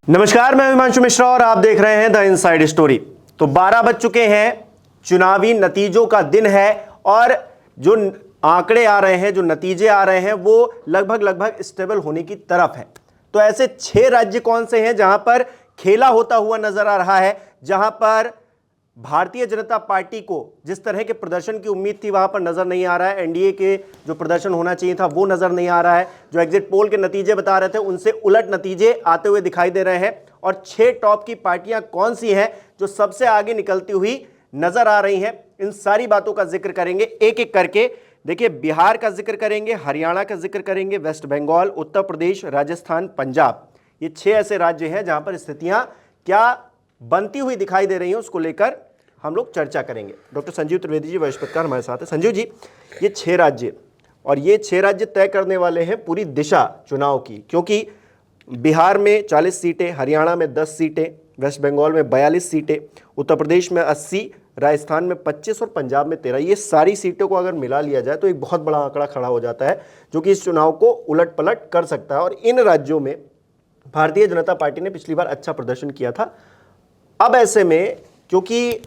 नमस्कार, मैं हिमांशु मिश्रा और आप देख रहे हैं द इनसाइड स्टोरी। तो 12 बज चुके हैं, चुनावी नतीजों का दिन है और जो आंकड़े आ रहे हैं, जो नतीजे आ रहे हैं वो लगभग स्टेबल होने की तरफ है। तो ऐसे 6 राज्य कौन से हैं जहां पर खेला होता हुआ नजर आ रहा है, जहां पर भारतीय जनता पार्टी को जिस तरह के प्रदर्शन की उम्मीद थी वहां पर नजर नहीं आ रहा है। एनडीए के जो प्रदर्शन होना चाहिए था वो नजर नहीं आ रहा है। जो एग्जिट पोल के नतीजे बता रहे थे उनसे उलट नतीजे आते हुए दिखाई दे रहे हैं। और 6 टॉप की पार्टियां कौन सी हैं जो सबसे आगे निकलती हुई नजर आ रही हैं, इन सारी बातों का जिक्र करेंगे एक एक करके। देखिए, बिहार का जिक्र करेंगे, हरियाणा का जिक्र करेंगे, वेस्ट बंगाल, उत्तर प्रदेश, राजस्थान, पंजाब। ये 6 ऐसे राज्य हैं जहां पर स्थितियां क्या बनती हुई दिखाई दे रही हैं, उसको लेकर हम लोग चर्चा करेंगे। डॉक्टर संजीव त्रिवेदी जी वरिष्ठ पत्रकार हमारे साथ है। संजीव जी, ये 6 राज्य और ये 6 राज्य तय करने वाले हैं पूरी दिशा चुनाव की, क्योंकि बिहार में 40 सीटें, हरियाणा में 10 सीटें, वेस्ट बंगाल में 42 सीटें, उत्तर प्रदेश में 80, राजस्थान में 25 और पंजाब में 13। ये सारी सीटों को अगर मिला लिया जाए तो एक बहुत बड़ा आंकड़ा खड़ा हो जाता है जो कि इस चुनाव को उलट पलट कर सकता है। और इन राज्यों में भारतीय जनता पार्टी ने पिछली बार अच्छा प्रदर्शन किया था। अब ऐसे में क्योंकि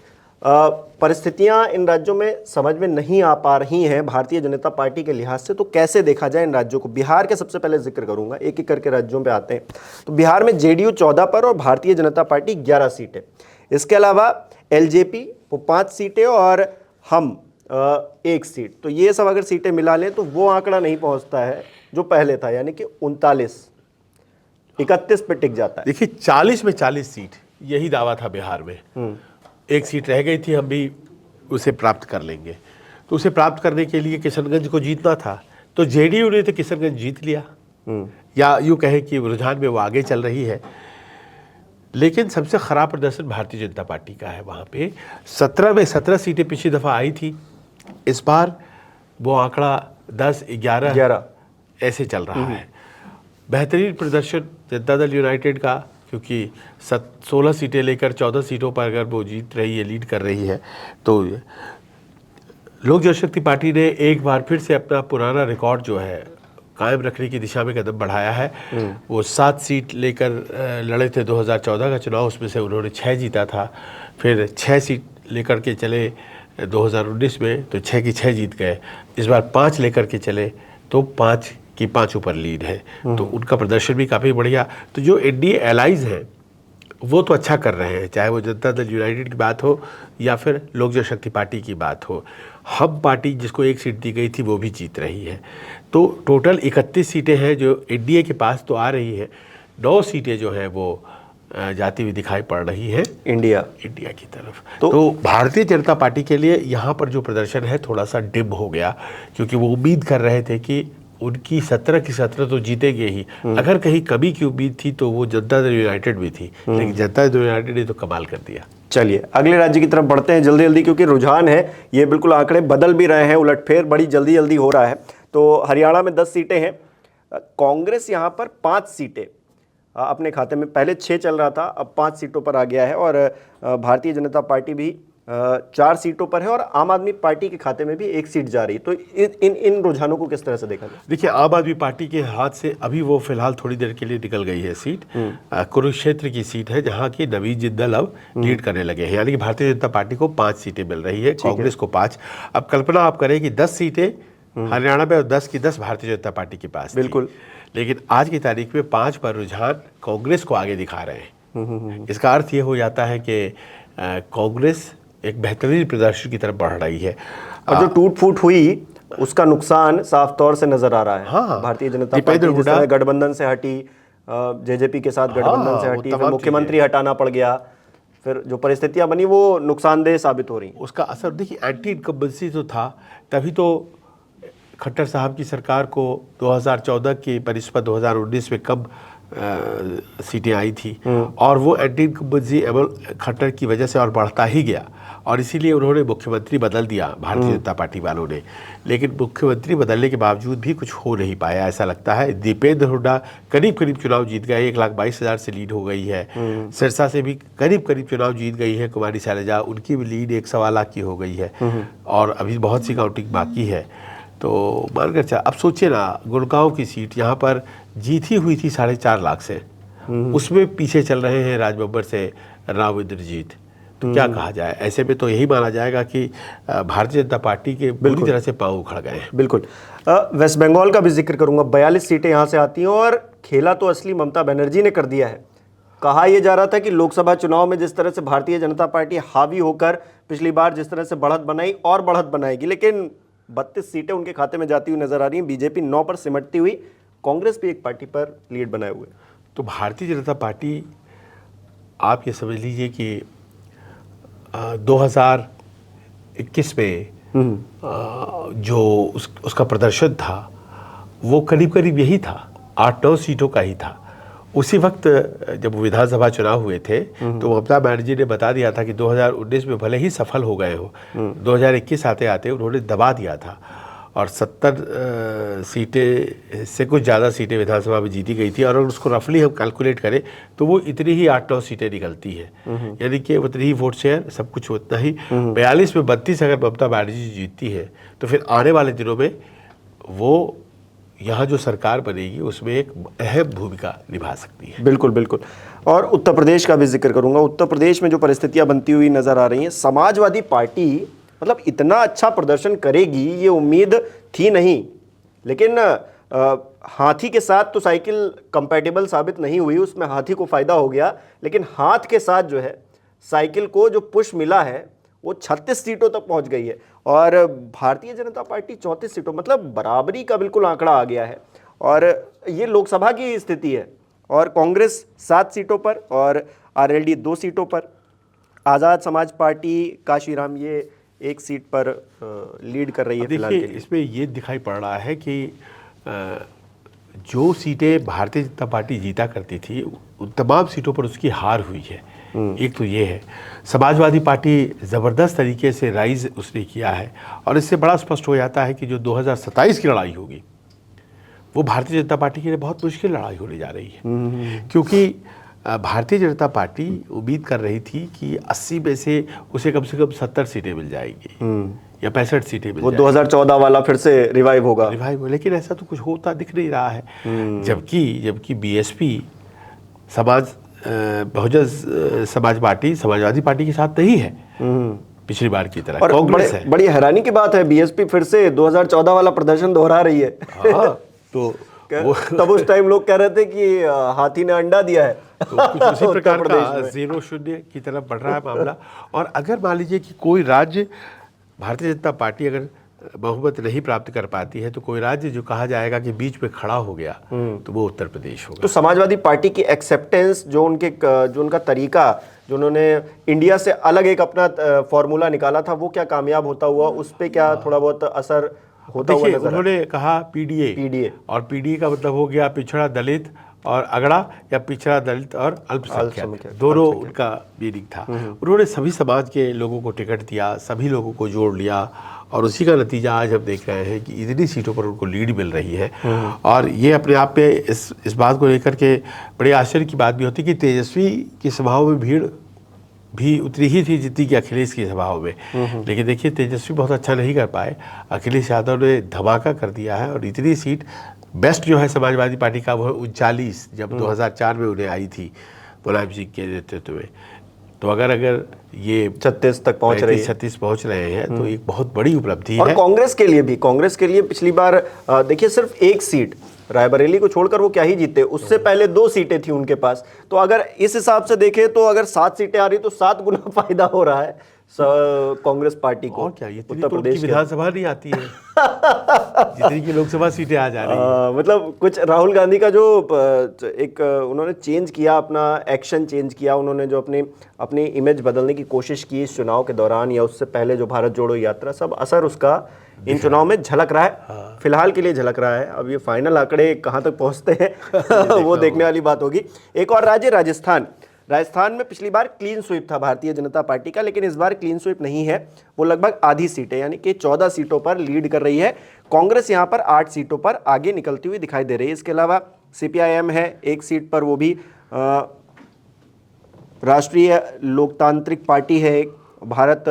परिस्थितियां इन राज्यों में समझ में नहीं आ पा रही हैं भारतीय जनता पार्टी के लिहाज से, तो कैसे देखा जाए इन राज्यों को। बिहार के सबसे पहले जिक्र करूंगा, एक एक करके राज्यों पे आते हैं। तो बिहार में जेडीयू 14 पर और भारतीय जनता पार्टी 11 सीटें। इसके अलावा एलजेपी वो 5 सीटें और हम 1 सीट। तो ये सब अगर सीटें मिला लें तो वो आंकड़ा नहीं पहुंचता है जो पहले था, यानी कि 39, 31 पे टिक जाता है। देखिए, 40 में 40 सीट, यही दावा था बिहार में। 1 सीट रह गई थी, हम भी उसे प्राप्त कर लेंगे। तो उसे प्राप्त करने के लिए किशनगंज को जीतना था, तो जेडीयू ने तो किशनगंज जीत लिया, या यूँ कहें कि रुझान में वो आगे चल रही है। लेकिन सबसे खराब प्रदर्शन भारतीय जनता पार्टी का है। वहाँ पे 17 में 17 सीटें पिछली दफ़ा आई थी, इस बार वो आंकड़ा 10, 11 ऐसे चल रहा है। बेहतरीन प्रदर्शन जनता दल यूनाइटेड का, क्योंकि 16 सीटें लेकर 14 सीटों पर अगर वो जीत रही है, लीड कर रही है, तो लोक जनशक्ति पार्टी ने एक बार फिर से अपना पुराना रिकॉर्ड जो है कायम रखने की दिशा में कदम बढ़ाया है। वो 7 सीट लेकर लड़े थे 2014 का चुनाव, उसमें से उन्होंने 6 जीता था। फिर 6 सीट लेकर के चले 2019 में, तो 6 की 6 जीत गए। इस बार 5 लेकर के चले तो 5 की 5 ऊपर लीड है, तो उनका प्रदर्शन भी काफ़ी बढ़िया। तो जो एनडीए एलाइज हैं वो तो अच्छा कर रहे हैं, चाहे वो जनता दल यूनाइटेड की बात हो या फिर लोक जनशक्ति पार्टी की बात हो। हम पार्टी जिसको 1 सीट दी गई थी वो भी जीत रही है। तो टोटल 31 सीटें हैं जो एनडीए के पास तो आ रही हैं। 9 सीटें जो हैं वो जाती हुई दिखाई पड़ रही है इंडिया की तरफ। तो भारतीय जनता पार्टी के लिए यहाँ पर जो प्रदर्शन है थोड़ा सा डिम हो गया, क्योंकि वो उम्मीद कर रहे थे कि उनकी 17 की 17 तो जीतेंगे ही। अगर कहीं कमी की उम्मीद थी तो वो जनता दल यूनाइटेड भी थी, लेकिन जनता दल यूनाइटेड ने तो कमाल कर दिया। चलिए अगले राज्य की तरफ बढ़ते हैं जल्दी जल्दी, क्योंकि रुझान है ये, बिल्कुल आंकड़े बदल भी रहे हैं, उलटफेर बड़ी जल्दी जल्दी हो रहा है। तो हरियाणा में 10 सीटें हैं, कांग्रेस यहाँ पर 5 सीटें अपने खाते में, पहले 6 चल रहा था, अब 5 सीटों पर आ गया है। और भारतीय जनता पार्टी भी 4 सीटों पर है और आम आदमी पार्टी के खाते में भी 1 सीट जा रही है। तो इन रुझानों को किस तरह से देखा जाए? देखिए, आम आदमी पार्टी के हाथ से अभी वो फिलहाल थोड़ी देर के लिए निकल गई है सीट। कुरुक्षेत्र की सीट है जहां की नवीन जिंदल अब लीड करने लगे हैं, यानी कि भारतीय जनता पार्टी को 5 सीटें मिल रही है, कांग्रेस को 5। अब कल्पना आप करें कि 10 सीटें हरियाणा में और 10 की 10 भारतीय जनता पार्टी के पास। बिल्कुल। लेकिन आज की तारीख में 5 पर रुझान कांग्रेस को आगे दिखा रहे हैं। इसका अर्थ ये हो जाता है कि कांग्रेस एक बेहतरीन प्रदर्शन की तरफ बढ़ रही है। और जो टूट फूट हुई उसका नुकसान साफ तौर से नजर आ रहा है। हाँ, भारतीय जनता पार्टी जिस तरह गठबंधन से हटी, जेजेपी के साथ गठबंधन से हटी, फिर मुख्यमंत्री हटाना पड़ गया, फिर जो परिस्थितियां बनी वो नुकसानदेह साबित हो रही। उसका असर देखिए, एंटी इनकम्बेंसी तो था, तभी तो खट्टर साहब की सरकार को 2014 की बनिस्बत 2019 में कम सीटें आई थी, और वो एंटी इनकम्बेंसी एवं खट्टर की वजह से और बढ़ता ही गया, और इसीलिए उन्होंने मुख्यमंत्री बदल दिया भारतीय जनता पार्टी वालों ने। लेकिन मुख्यमंत्री बदलने के बावजूद भी कुछ हो नहीं पाया, ऐसा लगता है। दीपेंद्र हुड्डा करीब करीब चुनाव जीत गए, 1,22,000 से लीड हो गई है। सिरसा से भी करीब करीब चुनाव जीत गई है कुमारी शैलजा, उनकी भी लीड 1 लाख की हो गई है, और अभी बहुत सी काउंटिंग बाकी है। तो मानकर अब सोचिए ना, गुड़गांव की सीट यहाँ पर जीत ही हुई थी 4.5 लाख से, उसमें पीछे चल रहे हैं राज बब्बर से राव इंद्रजीत। तो क्या कहा जाए, ऐसे में तो यही माना जाएगा कि भारतीय जनता पार्टी के पूरी तरह से पांव उखड़ गए हैं। बिल्कुल। वेस्ट बंगाल का भी जिक्र करूंगा, 42 सीटें यहां से आती हैं और खेला तो असली ममता बनर्जी ने कर दिया है। कहा यह जा रहा था कि लोकसभा चुनाव में जिस तरह से भारतीय जनता पार्टी हावी होकर पिछली बार जिस तरह से बढ़त बनाई और बढ़त बनाएगी, लेकिन 32 सीटें उनके खाते में जाती हुई नजर आ रही हैं। बीजेपी 9 पर सिमटती हुई, कांग्रेस भी एक पार्टी पर लीड बनाए हुए। तो भारतीय जनता पार्टी, आप ये समझ लीजिए कि 2021 में जो उसका प्रदर्शन था वो करीब करीब यही था, 8-9 सीटों का ही था। उसी वक्त जब विधानसभा चुनाव हुए थे तो ममता बनर्जी ने बता दिया था कि 2019 में भले ही सफल हो गए हो, 2021 आते आते उन्होंने दबा दिया था और 70 सीटें से कुछ ज़्यादा सीटें विधानसभा में जीती गई थी। और अगर उसको रफली हम कैलकुलेट करें तो वो इतनी ही 8-9 सीटें निकलती है, यानी कि उतनी ही वोट शेयर, सब कुछ उतना ही। 42 में 32 अगर ममता बनर्जी जीतती है तो फिर आने वाले दिनों में वो यहाँ जो सरकार बनेगी उसमें एक अहम भूमिका निभा सकती है। बिल्कुल बिल्कुल। और उत्तर प्रदेश का भी जिक्र करूंगा। उत्तर प्रदेश में जो परिस्थितियां बनती हुई नजर आ रही हैं, समाजवादी पार्टी मतलब इतना अच्छा प्रदर्शन करेगी ये उम्मीद थी नहीं, लेकिन हाथी के साथ तो साइकिल कंपैटिबल साबित नहीं हुई, उसमें हाथी को फायदा हो गया, लेकिन हाथ के साथ जो है साइकिल को जो पुश मिला है वो 36 सीटों तक पहुंच गई है और भारतीय जनता पार्टी 34 सीटों, मतलब बराबरी का बिल्कुल आंकड़ा आ गया है। और ये लोकसभा की स्थिति है। और कांग्रेस 7 सीटों पर और आरएलडी 2 सीटों पर। आज़ाद समाज पार्टी काशीराम ये 1 सीट पर लीड कर रही है फिलहाल के लिए। इसमें ये दिखाई पड़ रहा है कि जो सीटें भारतीय जनता पार्टी जीता करती थी उन तमाम सीटों पर उसकी हार हुई है। एक तो ये है, समाजवादी पार्टी ज़बरदस्त तरीके से राइज उसने किया है और इससे बड़ा स्पष्ट हो जाता है कि जो 2027 की लड़ाई होगी वो भारतीय जनता पार्टी के लिए बहुत मुश्किल लड़ाई होने जा रही है। क्योंकि भारतीय जनता पार्टी उम्मीद कर रही थी कि 80 में से उसे कम 70 सीटें मिल जाएगी या 65 सीटें मिल वो 2014 वाला फिर से रिवाइव होगा। लेकिन ऐसा तो कुछ होता दिख नहीं रहा है। जबकि BSP Bahujan Samaj party Samajwadi party के साथ नहीं है पिछली बार की तरह। और कांग्रेस है। बड़ी हैरानी की बात है, बीएसपी फिर से 2014 वाला प्रदर्शन दोहरा रही है। तो तब उस टाइम लोग कह रहे थे कि हाथी ने अंडा दिया है। तो कुछ उसी प्रकार का 0-0 की तरफ बढ़ रहा है मामला। और अगर मान लीजिए कि कोई राज्य भारतीय जनता पार्टी अगर बहुमत नहीं प्राप्त कर पाती है तो कोई राज्य जो कहा जाएगा कि बीच में खड़ा हो गया तो वो उत्तर प्रदेश होगा। तो समाजवादी पार्टी की एक्सेप्टेंस, जो उनका तरीका, जो उन्होंने इंडिया से अलग एक अपना फॉर्मूला निकाला था, वो क्या कामयाब होता हुआ, उस पर क्या थोड़ा बहुत असर होता हुआ नजर? उन्होंने कहा पीडीए और पीडीए का मतलब हो गया पिछड़ा दलित और अगड़ा या पिछड़ा दलित और अल्पसंख्यक, दोनों उनका मीनिंग था। उन्होंने सभी समाज के लोगों को टिकट दिया, सभी लोगों को जोड़ लिया और उसी का नतीजा आज हम देख रहे हैं कि इतनी सीटों पर उनको लीड मिल रही है। और ये अपने आप में इस बात को लेकर के बड़े आश्चर्य की बात भी होती है कि तेजस्वी की सभाओं में भीड़ भी उतनी ही थी जितनी कि अखिलेश की सभाओं में। लेकिन देखिए तेजस्वी बहुत अच्छा नहीं कर पाए, अखिलेश यादव ने धमाका कर दिया है और इतनी सीट बेस्ट जो है समाजवादी पार्टी का वो है 39, जब 2004 में उन्हें आई थी मुलायम सिंह के नेतृत्व में। तो अगर ये 36 तक पहुंच रही है, 36 पहुंच रहे हैं तो एक बहुत बड़ी उपलब्धि है। और कांग्रेस के लिए पिछली बार देखिए सिर्फ 1 सीट, रायबरेली को छोड़कर वो क्या ही जीते, उससे पहले 2 सीटें थी उनके पास। तो अगर इस हिसाब से देखें तो अगर 7 सीटें आ रही तो 7 गुना फायदा हो रहा है कांग्रेस पार्टी को। और क्या, ये उत्तर प्रदेश विधानसभा नहीं आती है जितनी की लोकसभा सीटें आ जा रही है। मतलब कुछ राहुल गांधी का जो एक उन्होंने चेंज किया, अपना एक्शन चेंज किया, उन्होंने जो अपनी इमेज बदलने की कोशिश की इस चुनाव के दौरान या उससे पहले, जो भारत जोड़ो यात्रा, सब असर उसका इन चुनाव में झलक रहा है। फिलहाल के लिए झलक रहा है। अब ये फाइनल आंकड़े कहां तक पहुंचते हैं वो देखने वाली बात होगी। एक और राज्य राजस्थान में पिछली बार क्लीन स्वीप था भारतीय जनता पार्टी का, लेकिन इस बार क्लीन स्वीप नहीं है। वो लगभग आधी सीटें यानी कि 14 सीटों पर लीड कर रही है। कांग्रेस यहां पर 8 सीटों पर आगे निकलती हुई दिखाई दे रही है। इसके अलावा सीपीआईएम है 1 सीट पर, वो भी राष्ट्रीय लोकतांत्रिक पार्टी है, भारत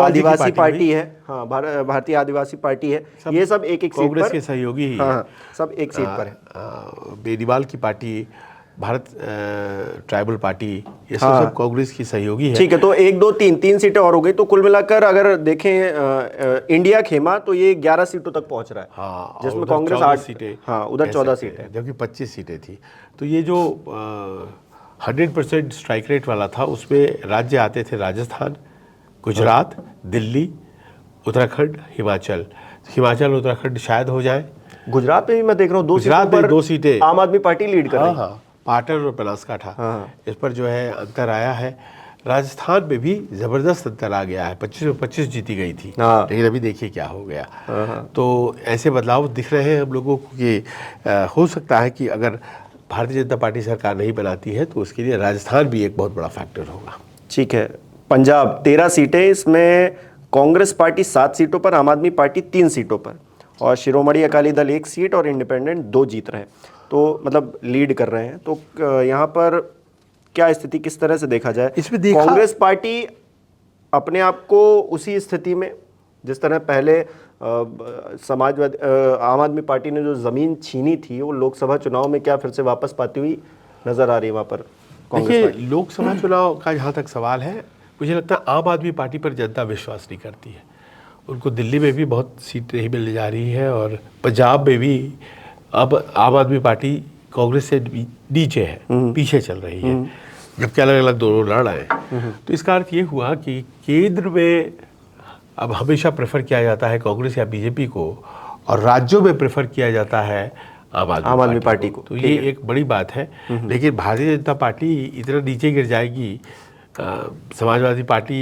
आदिवासी पार्टी है, हाँ भारतीय आदिवासी पार्टी है। ये सब एक सीट पर, कांग्रेस के सहयोगी ही हाँ, सब 1 सीट पर है। बेनीवाल की पार्टी भारत ट्राइबल पार्टी, ये सब कांग्रेस की सहयोगी है। ठीक है, तो 1 2 3 3 सीटें और हो गई, तो कुल मिलाकर अगर देखें इंडिया खेमा तो ये 11 सीटों तक पहुंच रहा है। हाँ, जिसमें उधर कांग्रेस 14 8 सीटें, हाँ उधर 14 सीटें, जबकि 25 सीटें थी। तो ये जो 100% स्ट्राइक रेट वाला था, उसमें राज्य आते थे राजस्थान, गुजरात, दिल्ली, उत्तराखंड, हिमाचल उत्तराखंड शायद हो जाए। गुजरात में भी मैं देख रहा हूँ 2 गुजरात सीटों में पर 2 सीटें आम आदमी पार्टी लीड कर रही है। हाँ, पाटन और बनासकांठा, इस पर जो है अंतर आया है। राजस्थान में भी जबरदस्त अंतर आ गया है, 25 में 25 जीती गई थी, लेकिन अभी देखिए क्या हो गया। तो ऐसे बदलाव दिख रहे हैं हम लोगों को कि हो सकता है कि अगर भारतीय जनता पार्टी सरकार नहीं बनाती है तो उसके लिए राजस्थान भी एक बहुत बड़ा फैक्टर होगा। ठीक है, पंजाब 13 सीटें, इसमें कांग्रेस पार्टी 7 सीटों पर, आम आदमी पार्टी 3 सीटों पर, और शिरोमणि अकाली दल 1 सीट और इंडिपेंडेंट 2 जीत रहे हैं, तो मतलब लीड कर रहे हैं। तो यहाँ पर क्या स्थिति किस तरह से देखा जाए? इसमें देखा कांग्रेस पार्टी अपने आप को उसी स्थिति में जिस तरह पहले समाजवादी आम आदमी पार्टी ने जो ज़मीन छीनी थी वो लोकसभा चुनाव में क्या फिर से वापस पाती हुई नज़र आ रही है वहाँ पर कांग्रेस पार्टी? देखिए, लोकसभा चुनाव का जहाँ तक सवाल है, मुझे लगता है आम आदमी पार्टी पर जनता विश्वास नहीं करती है। उनको दिल्ली में भी बहुत सीटें नहीं मिलने जा रही है, और पंजाब में भी अब आम आदमी पार्टी कांग्रेस से नीचे है, पीछे चल रही है, जबकि अलग अलग दोनों लड़ आए। तो इसका अर्थ ये हुआ कि केंद्र में अब हमेशा प्रेफर किया जाता है कांग्रेस या बीजेपी को, और राज्यों में प्रेफर किया जाता है आम आदमी पार्टी को। तो ये एक बड़ी बात है। लेकिन भारतीय जनता पार्टी इतना नीचे गिर जाएगी, समाजवादी पार्टी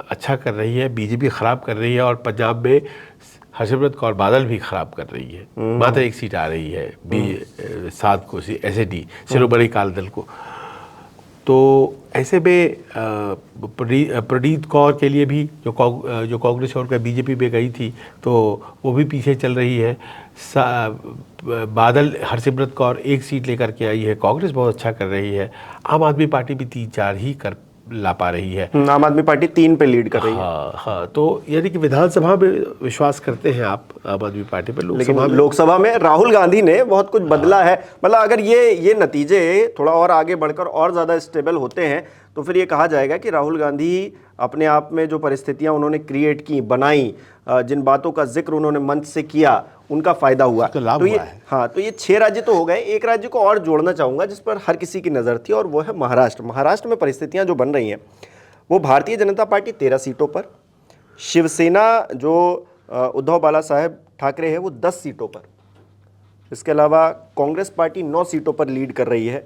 अच्छा कर रही है, बीजेपी खराब कर रही है, और पंजाब में हरसिमरत कौर बादल भी खराब कर रही है, मात्र 1 सीट आ रही है 7 को SAD, शिरोमणि अकाली दल को। तो ऐसे में प्रणीत कौर के लिए भी जो कांग्रेस और बीजेपी में गई थी, तो वो भी पीछे चल रही है। बादल हरसिमरत कौर 1 सीट लेकर के आई है, कांग्रेस बहुत अच्छा कर रही है। आम आदमी पार्टी भी 3-4 ही कर ला पा रही है। आम आदमी पार्टी 3 पे लीड कर रही है। हाँ, तो यानी कि विधानसभा में विश्वास करते हैं आप आम आदमी पार्टी पर, लेकिन लोकसभा में राहुल गांधी ने बहुत कुछ बदला है। मतलब अगर ये नतीजे थोड़ा और आगे बढ़कर और ज़्यादा स्टेबल होते हैं तो फिर ये कहा जाएगा कि राहुल गांधी अपने आप में जो परिस्थितियां उन्होंने क्रिएट की, बनाई, जिन बातों का जिक्र उन्होंने मंच से किया, उनका फायदा हुआ। तो ये हाँ, तो ये 6 राज्य तो हो गए। एक राज्य को और जोड़ना चाहूँगा जिस पर हर किसी की नज़र थी, और वो है महाराष्ट्र। महाराष्ट्र में परिस्थितियाँ जो बन रही हैं, वो भारतीय जनता पार्टी 13 सीटों पर, शिवसेना जो उद्धव बाला साहेब ठाकरे है वो 10 सीटों पर, इसके अलावा कांग्रेस पार्टी 9 सीटों पर लीड कर रही है।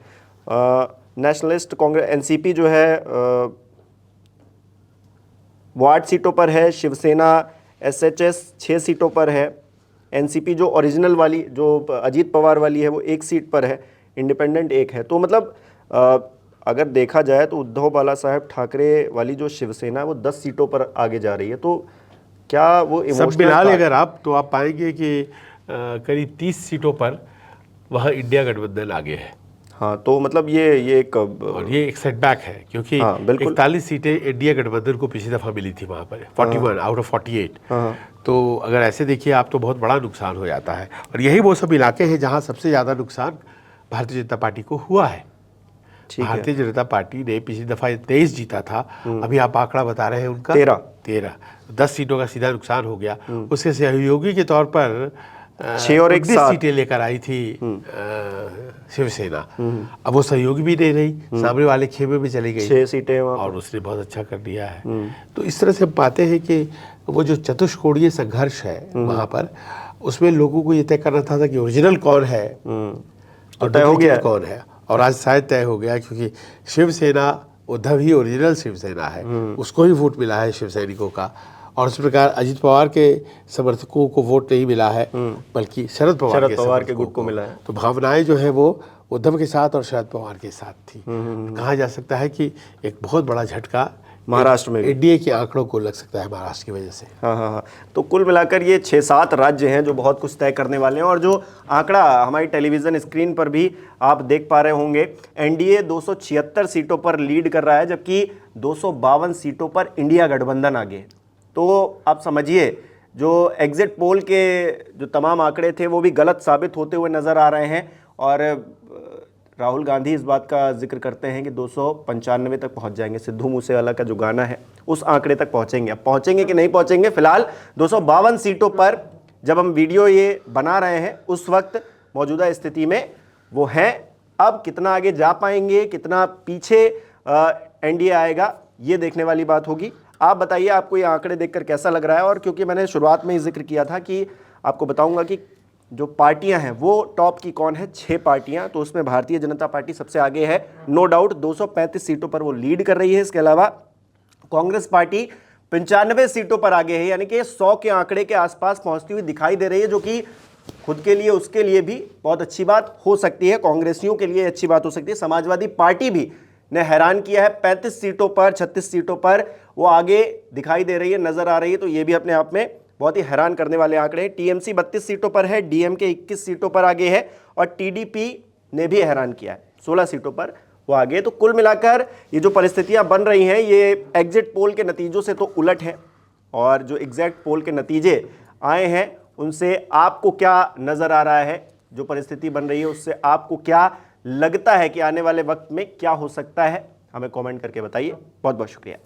नेशनलिस्ट कांग्रेस NCP जो है वो 8 सीटों पर है, शिवसेना SHS 6 सीटों पर है, NCP जो ओरिजिनल वाली जो अजीत पवार वाली है वो 1 सीट पर है, इंडिपेंडेंट 1 है। तो मतलब अगर देखा जाए तो उद्धव बाला साहेब ठाकरे वाली जो शिवसेना है वो 10 सीटों पर आगे जा रही है। तो क्या वो सब मिला ले अगर आप, तो आप पाएंगे कि करीब 30 सीटों पर वहाँ इंडिया गठबंधन आगे है। हाँ, तो मतलब ये एक सेटबैक है, क्योंकि 41 सीटें इंडिया गठबंधन को पिछली दफ़ा मिली थी वहाँ पर, 41 आउट ऑफ 48। तो अगर ऐसे देखिए आप तो बहुत बड़ा नुकसान हो जाता है, और यही वो सब इलाके हैं जहाँ सबसे ज़्यादा नुकसान भारतीय जनता पार्टी को हुआ है। भारतीय जनता पार्टी ने पिछली दफ़ा 23 जीता था, अभी आप आंकड़ा बता रहे हैं उनका 13, 10 सीटों का सीधा नुकसान हो गया। उसके सहयोगी के तौर पर 6 और 1 सीटें लेकर आई थी शिवसेना। अब वो सहयोगी भी नहीं रही, सामने वाले खेमे में चली गई 6 सीटें और उसने बहुत अच्छा कर दिया है। तो इस तरह से हम पाते हैं कि वो जो चतुष्कोणीय संघर्ष है वहाँ पर, उसमें लोगों को ये तय करना था कि ओरिजिनल कौन है और तय हो गया कौन है, और आज शायद तय हो गया, क्योंकि शिवसेना उद्धव ही ओरिजिनल शिवसेना है, उसको ही वोट मिला है शिव सैनिकों का। और इस प्रकार अजीत पवार के समर्थकों को वोट नहीं मिला है, बल्कि शरद पवार के गुट को मिला है। तो भावनाएं जो है वो उद्धव के साथ और शरद पवार के साथ थी। कहा जा सकता है कि एक बहुत बड़ा झटका महाराष्ट्र में एनडीए के आंकड़ों को लग सकता है महाराष्ट्र की वजह से। हाँ। तो कुल मिलाकर ये 6-7 राज्य हैं जो बहुत कुछ तय करने वाले हैं, और जो आंकड़ा हमारी टेलीविज़न स्क्रीन पर भी आप देख पा रहे होंगे, एनडीए 276 सीटों पर लीड कर रहा है, जबकि 252 सीटों पर इंडिया गठबंधन आगे। तो आप समझिए जो एग्जिट पोल के जो तमाम आंकड़े थे वो भी गलत साबित होते हुए नज़र आ रहे हैं, और राहुल गांधी इस बात का जिक्र करते हैं कि 295 तक पहुंच जाएंगे। सिद्धू मूसेवाला का जो गाना है उस आंकड़े तक पहुंचेंगे। अब पहुंचेंगे कि नहीं पहुंचेंगे, फिलहाल 252 सीटों पर जब हम वीडियो ये बना रहे हैं उस वक्त मौजूदा स्थिति में वो हैं। अब कितना आगे जा पाएंगे, कितना पीछे एनडीए आएगा, ये देखने वाली बात होगी। आप बताइए आपको ये आंकड़े देखकर कैसा लग रहा है। और क्योंकि मैंने शुरुआत में ही जिक्र किया था कि आपको बताऊंगा कि जो पार्टियां हैं वो टॉप की कौन है, 6 पार्टियां, तो उसमें भारतीय जनता पार्टी सबसे आगे है, नो डाउट 235 सीटों पर वो लीड कर रही है। इसके अलावा कांग्रेस पार्टी 95 सीटों पर आगे है, यानी कि 100 के आंकड़े के आसपास पहुंचती हुई दिखाई दे रही है, जो कि खुद के लिए उसके लिए भी बहुत अच्छी बात हो सकती है, कांग्रेसियों के लिए अच्छी बात हो सकती है। समाजवादी पार्टी भी ने हैरान किया है, 35 सीटों पर 36 सीटों पर वो आगे दिखाई दे रही है, नजर आ रही है, तो ये भी अपने आप में बहुत ही हैरान करने वाले आंकड़े हैं। टीएमसी 32 सीटों पर है, डीएमके 21 सीटों पर आगे है और टीडीपी ने भी हैरान किया है, 16 सीटों पर वो आगे। तो कुल मिलाकर ये जो परिस्थितियां बन रही हैं ये एग्जिट पोल के नतीजों से तो उलट है, और जो एग्जैक्ट पोल के नतीजे आए हैं उनसे आपको क्या नजर आ रहा है, जो परिस्थिति बन रही है उससे आपको क्या लगता है कि आने वाले वक्त में क्या हो सकता है, हमें कमेंट करके बताइए। बहुत बहुत शुक्रिया।